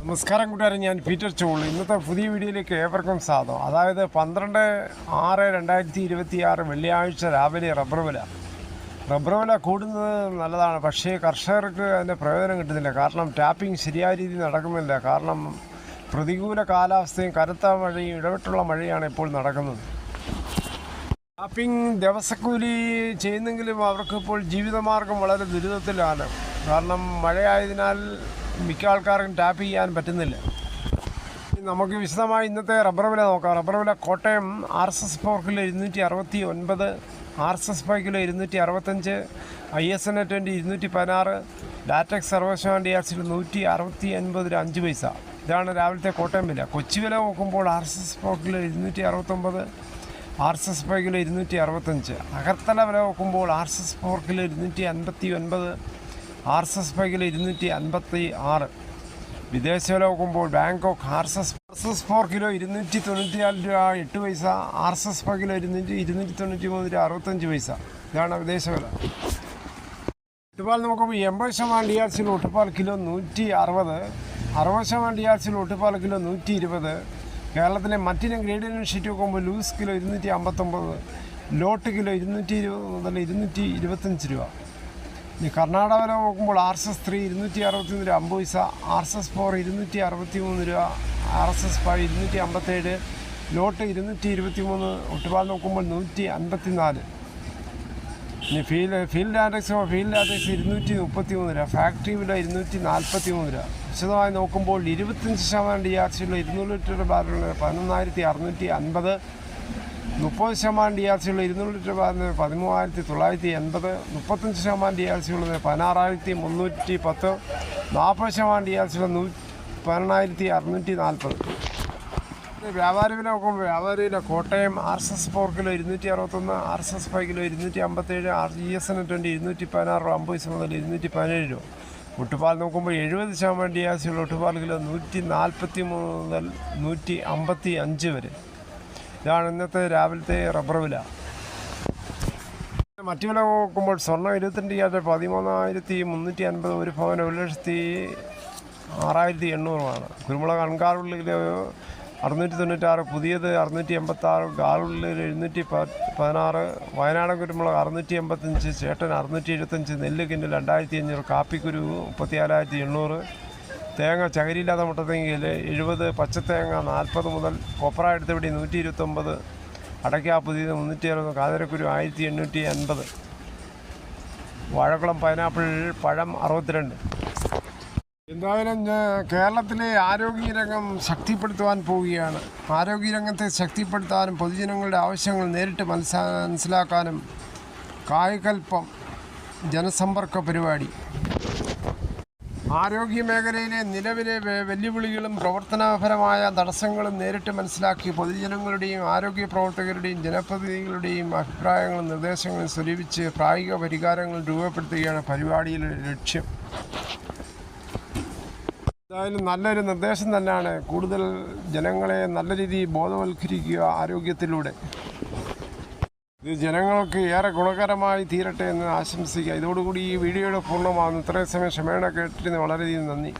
നമസ്കാരം കൂട്ടുകാരെ, ഞാൻ പീറ്റർ ചോൾ. ഇന്നത്തെ പുതിയ വീഡിയോയിലേക്ക് ഏവർക്കും സ്വാഗതം. അതായത് 12/6/2026 വെള്ളിയാഴ്ച രാവിലെ റബ്ബർ വില കൂടുന്നത് നല്ലതാണ്. പക്ഷേ കർഷകർക്ക് അതിൻ്റെ പ്രയോജനം കിട്ടുന്നില്ല. കാരണം ടാപ്പിംഗ് ശരിയായ രീതിയിൽ നടക്കുന്നില്ല. കാരണം പ്രതികൂല കാലാവസ്ഥയും കനത്ത മഴയും ഇടവിട്ടുള്ള മഴയാണ് ഇപ്പോൾ നടക്കുന്നത്. ടാപ്പിംഗ് ദിവസക്കൂലി ചെയ്യുന്നെങ്കിലും അവർക്കിപ്പോൾ ജീവിതമാർഗം വളരെ ദുരിതത്തിലാണ്. കാരണം മഴയായതിനാൽ മിക്ക ആൾക്കാർക്കും ടാപ്പ് ചെയ്യാൻ പറ്റുന്നില്ല. നമുക്ക് വിശദമായി ഇന്നത്തെ റബ്ബർ വില നോക്കാം. റബ്ബർ വില Kottayam RSS 4 kilo 269, RSS 5 kilo 265, ISN 20 216, latex 60% DRC 169 5 പൈസ. ഇതാണ് രാവിലത്തെ കോട്ടയം വില. കൊച്ചി വില നോക്കുമ്പോൾ RSS 4 കിലോ 269, RSS 5 കിലോ 265. അകർത്തല വില നോക്കുമ്പോൾ RSS 4 കിലോ 259, RSS 5 കിലോ 256. വിദേശ വില നോക്കുമ്പോൾ ബാങ്കോക്ക് RSS 4 കിലോ 294 രൂപ 8 പൈസ, RSS 5 കിലോ 293 രൂപ 65 പൈസ. ഇതാണ് വിദേശ വില. ഒട്ടുപാൽ നോക്കുമ്പോൾ 80% DRC ഒട്ടുപാൽ കിലോ 160, 60% DRC ഒട്ടുപാൽ കിലോ 120. കേരളത്തിലെ മറ്റിനം ഗ്രേഡിയൻ ഷീറ്റ് നോക്കുമ്പോൾ ലൂസ് കിലോ 259, ലോട്ട് കിലോ 220 മുതൽ 225 രൂപ. ഇനി കർണാടക വില നോക്കുമ്പോൾ RSS 3 261 രൂപ 50 പൈസ, RSS 4 263 രൂപ, RSS 5 257, ലോട്ട് 223. ഒട്ടുപാൽ നോക്കുമ്പോൾ 154. ഇനി ഫീൽഡ് ലാറ്റക്സ് 233 രൂപ, ഫാക്ടറി വില 243 രൂപ. വിശദമായി നോക്കുമ്പോൾ 25% DRC ഉള്ള 200 ലിറ്റർ ബാരലുള്ള 11,650, 30% DRC ഉള്ള 200 ലിറ്റർ ബാരലിന് 13,980, 35% DRC ഉള്ളത് 16,310, 40% DRC ഉള്ള 18,640. വ്യാപാരി വില നോക്കുമ്പോൾ വ്യാപാരി വില Kottayam RSS 4 kilo 261, RSS 5 kilo 257, ISN 20 216 രൂപ 50 പൈസ മുതൽ 217 രൂപ. ഒട്ടുപാൽ നോക്കുമ്പോൾ 70% DRC ഉള്ള ഒട്ടുപാൽ കിലോ 143 മുതൽ 155 വരെ. ഇതാണ് ഇന്നത്തെ രാവിലത്തെ റബ്ബർ വില. മറ്റു വില നോക്കുമ്പോൾ സ്വർണ്ണം 22 ക്യാരറ്റ് 13,350, ഒരു പവൻ 1,06,800. കുരുമുളക് അൺകാർബിൾ കിലോ 696, പുതിയത് 686, ഗാർബിൾ 716, വയനാടൻ കുരുമുളക് 685, ചേട്ടൻ 675, നെല്ല് കിൻഡൽ 2,500, കാപ്പിക്കുരു 34,800, തേങ്ങ ചകരിയില്ലാത്ത മുട്ടത്തേങ്ങയിൽ 70, പച്ചത്തേങ്ങ 40 മുതൽ, കൊപ്ര എടുത്തപിടി 129, അടയ്ക്ക പുതിയത് 360, കാതരക്കുരു 1,880, വാഴക്കുളം പൈനാപ്പിൾ പഴം 62. എന്തായാലും കേരളത്തിലെ ആരോഗ്യരംഗം ശക്തിപ്പെടുത്തുവാൻ പോവുകയാണ്. ആരോഗ്യരംഗത്തെ ശക്തിപ്പെടുത്താനും പൊതുജനങ്ങളുടെ ആവശ്യങ്ങൾ നേരിട്ട് മനസ്സിലാക്കാനും കായകൽപ്പം ജനസമ്പർക്ക പരിപാടി. ആരോഗ്യമേഖലയിലെ നിലവിലെ വെല്ലുവിളികളും പ്രവർത്തനപരമായ തടസ്സങ്ങളും നേരിട്ട് മനസ്സിലാക്കി പൊതുജനങ്ങളുടെയും ആരോഗ്യ പ്രവർത്തകരുടെയും ജനപ്രതിനിധികളുടെയും അഭിപ്രായങ്ങളും നിർദ്ദേശങ്ങളും സ്വരൂപിച്ച് പ്രായോഗിക പരിഹാരങ്ങൾ രൂപപ്പെടുത്തുകയാണ് പരിപാടിയുടെ ലക്ഷ്യം. എന്തായാലും നല്ലൊരു നിർദ്ദേശം തന്നെയാണ്. കൂടുതൽ ജനങ്ങളെ നല്ല രീതിയിൽ ബോധവൽക്കരിക്കുക ആരോഗ്യത്തിലൂടെ. ഇത് ജനങ്ങൾക്ക് ഏറെ ഗുണകരമായി തീരട്ടെ എന്ന് ആശംസിക്കുക. ഇതോടുകൂടി ഈ വീഡിയോയുടെ പൂർണ്ണമാകുന്നു. ഇത്രയും സമയം ക്ഷമയോടെ കേട്ടിരുന്ന് വളരെയധികം നന്ദി.